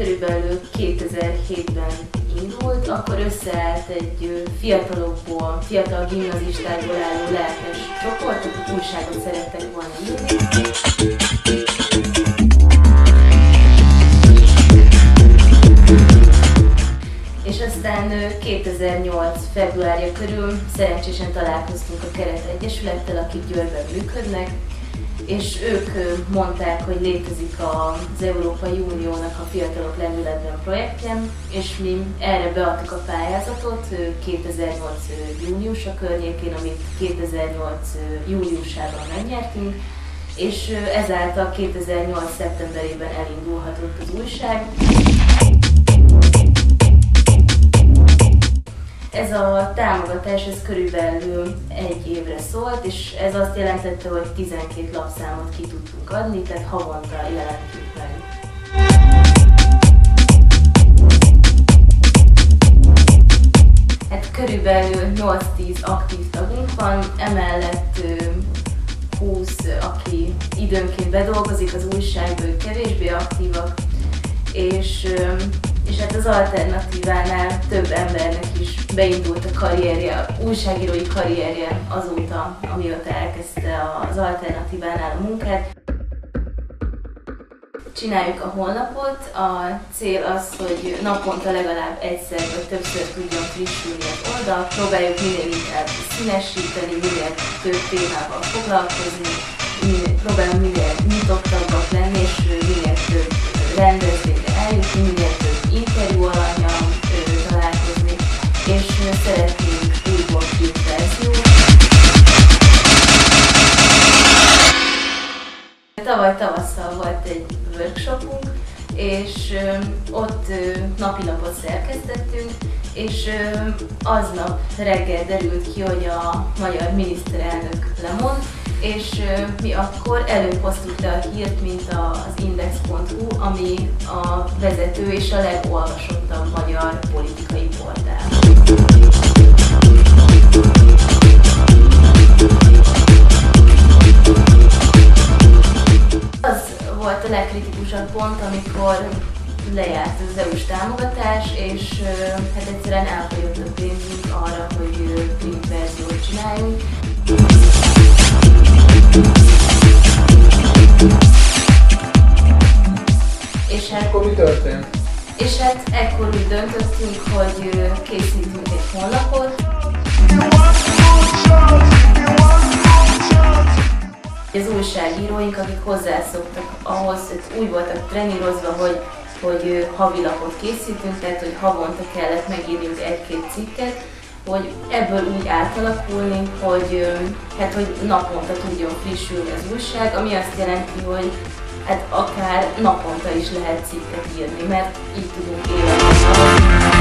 körülbelül 2007-ben indult, akkor összeállt egy fiatal gimnazistákból álló lelkes csoport, akik újságot szerettek volna írni. És aztán 2008. februárja körül szerencsésen találkoztunk a Keret Egyesülettel, akik Győrben működnek, és ők mondták, hogy létezik az Európai Uniónak a Fiatalok Lendületben projektje, és mi erre beadtuk a pályázatot 2008. júniusa környékén, amit 2008. júliusában megnyertünk, és ezáltal 2008. szeptemberében elindulhatott az újság. Ez a támogatás körülbelül egy évre szólt, és ez azt jelentette, hogy 12 lapszámot ki tudtunk adni, tehát havonta jelentjük meg. Hát körülbelül 8-10 aktív tagunk van, emellett 20, aki időnként bedolgozik az újságban, ők kevésbé aktívak, és hát az Alternatívánál több embernek is beindult a karrierje, újságírói karrierje azóta, amióta elkezdte az Alternatívánál a munkát. Csináljuk a honlapot, a cél az, hogy naponta legalább egyszer vagy többször tudjon frissülni az oldal, próbáljuk minél inkább színesíteni, minél több témával foglalkozni, próbálunk minél nyitottabbak lenni, és minél több rendezvényre eljutni, minél több interjú alannyal találkozni, és szeretnénk újból két verziót. Tavaly tavasszal volt egy workshopunk, és ott napi lapot szerkesztettünk, és aznap reggel derült ki, hogy a magyar miniszterelnök lemond, és mi akkor előbb hoztuk le a hírt, mint az Index.hu, ami a vezető és a legolvasottabb magyar politikai portál. Az volt a legkritikusabb pont, amikor lejárt az EU-s támogatás, és hát egyszerűen elfogyott a pénzünk arra, hogy print verziót csináljunk. És hát, akkor mi történt? És hát ekkor úgy döntöttünk, hogy készítünk egy honlapot. Az újságíróink, akik hozzászoktak ahhoz, hogy úgy voltak trenírozva, hogy havilapot készítünk, tehát hogy havonta kellett megírnunk egy-két cikket, hogy ebből úgy átalakulni, hogy naponta tudjon frissülni az újság, ami azt jelenti, hogy hát akár naponta is lehet cikket írni, mert így tudunk élni.